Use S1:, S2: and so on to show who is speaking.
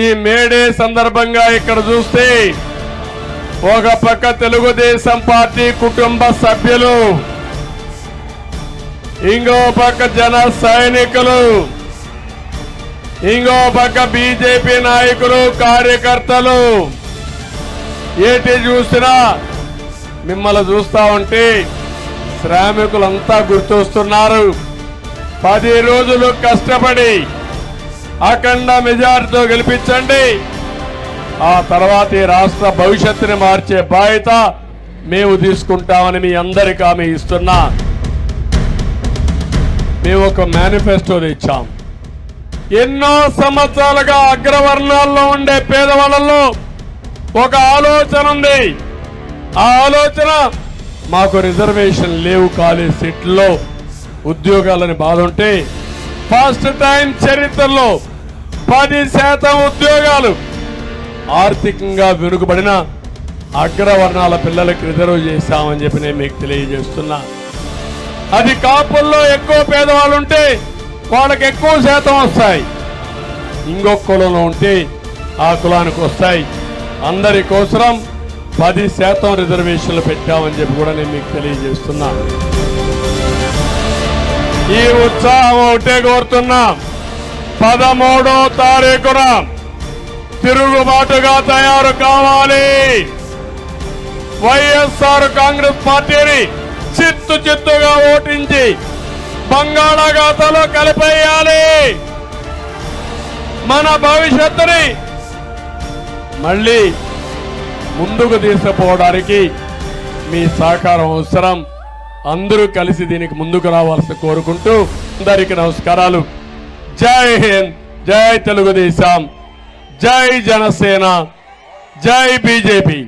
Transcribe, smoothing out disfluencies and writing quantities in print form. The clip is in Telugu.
S1: ఈ మేడే సందర్భంగా ఇక్కడ చూస్తే ఒక పక్క తెలుగుదేశం పార్టీ కుటుంబ సభ్యులు, ఇంకో పక్క జన సైనికులు, ఇంకో పక్క బీజేపీ నాయకులు కార్యకర్తలు, ఏటి చూసినా మిమ్మల్ని చూస్తా ఉంటే శ్రామికులంతా గుర్తొస్తున్నారు. 10 రోజులు కష్టపడి అఖండ మెజార్టీతో గెలిపించండి. ఆ తర్వాత ఈ రాష్ట్ర భవిష్యత్తుని మార్చే బాధ్యత మేము తీసుకుంటామని మీ అందరికీ హామీ ఇస్తున్నా. మేము ఒక మేనిఫెస్టో తెచ్చాం. ఎన్నో సంవత్సరాలుగా అగ్రవర్ణాల్లో ఉండే పేదవాళ్ళలో ఒక ఆలోచన ఉంది. ఆ ఆలోచన మాకు రిజర్వేషన్ లేవు, కాలేజ్ సీట్లలో ఉద్యోగాలని బాధ ఉంటే ఫస్ట్ టైం చరిత్రలో 10% ఉద్యోగాలు ఆర్థికంగా వెనుకబడిన అగ్రవర్ణాల పిల్లలకు రిజర్వ్ చేశామని చెప్పి నేను మీకు తెలియజేస్తున్నా. అది కాపుల్లో ఎక్కువ పేదవాళ్ళు ఉంటే వాళ్ళకి ఎక్కువ శాతం వస్తాయి, ఇంకొక కులంలో ఉంటే ఆ కులానికి వస్తాయి. అందరి కోసం 10% రిజర్వేషన్లు పెట్టామని చెప్పి కూడా నేను మీకు తెలియజేస్తున్నా. ఈ ఉత్సాహం ఒకటే కోరుతున్నా. 13వ తారీఖున తిరుగుబాటుగా తయారు కావాలి. వైఎస్ఆర్ కాంగ్రెస్ పార్టీని చిత్తుగా ఓటించి బంగాళాఖాతంలో కలిపేయాలి. మన భవిష్యత్తుని మళ్ళీ ముందుకు తీసుకుపోవడానికి మీ సహకారం అవసరం. అందరూ కలిసి దీనికి ముందుకు రావాల్సి కోరుకుంటూ అందరికీ నమస్కారాలు. జై హింద్, జై తెలుగుదేశం, జై జనసేన, జై బీజేపీ.